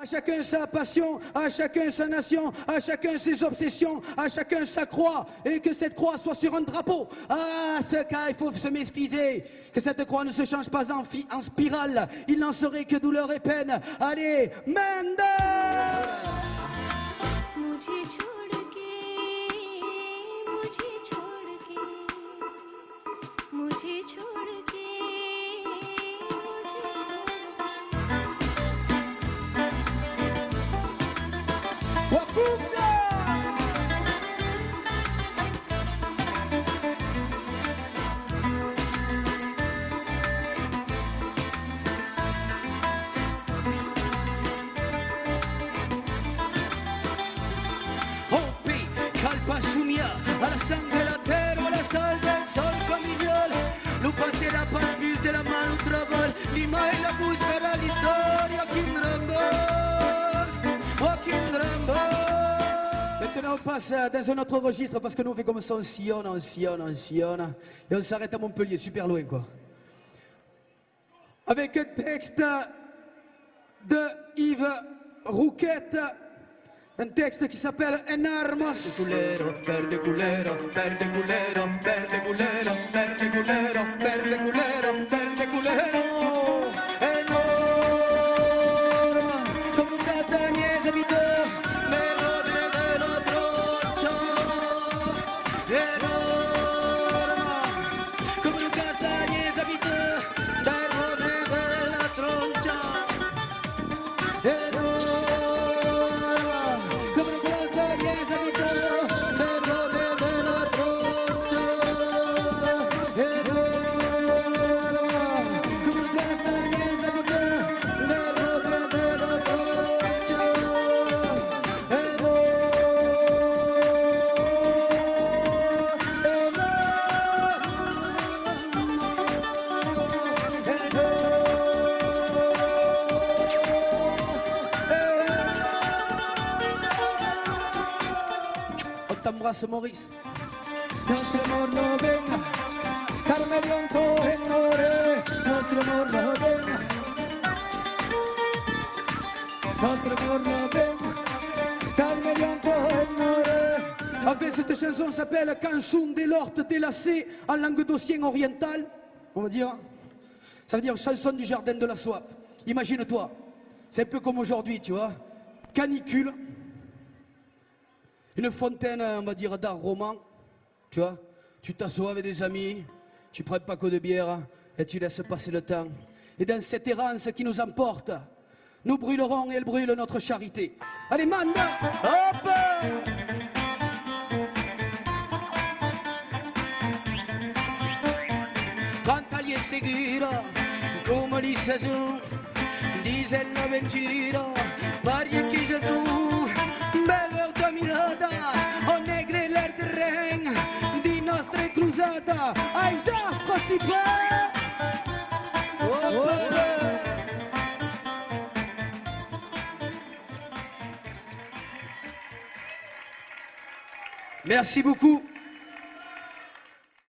À chacun sa passion, à chacun sa nation, à chacun ses obsessions, à chacun sa croix, et que cette croix soit sur un drapeau. Ah, ce cas, il faut se méfier, que cette croix ne se change pas en spirale, il n'en serait que douleur et peine. Allez, Manda! A la sangre, la terra, la sal del sol familiar. Lo passé, la passe plus de la main au travail. L'image, la bouche, verra l'histoire. Maintenant on passe dans un autre registre parce que nous on fait comme ça, on sillonne. Et on s'arrête à Montpellier, super loin quoi. Avec un texte de Yves Rouquette. Un texte qui s'appelle En Armas. Verde culero, verde culero, verde culero, verde culero, verde culero, verde culero. Enorme, come un castagnese vito, me lo deve la troccia. Enorme, come un castagnese vito, me lo deve la troccia. T'embrasse Maurice. Nostro amor no venga, Carme Bianco enore, nostro amor no venga, nostro amor no venga, Carme Bianco enore. En fait, cette chanson s'appelle Cançon de l'Horte délassée en languedocien oriental, on va dire. Ça veut dire chanson du jardin de la soif. Imagine-toi, c'est un peu comme aujourd'hui, tu vois, canicule. Une fontaine, on va dire, d'art roman, tu vois. Tu t'assois avec des amis, tu prends pas que de bière et tu laisses passer le temps. Et dans cette errance qui nous emporte, nous brûlerons et elle brûle notre charité. Allez, Manda, hop! Cantagli seguro, come li saison, dice l'avventura, pari che Gesù. Belle dominata, o negre l'air terrain di nostre cruzata, ai astres si près. Merci beaucoup.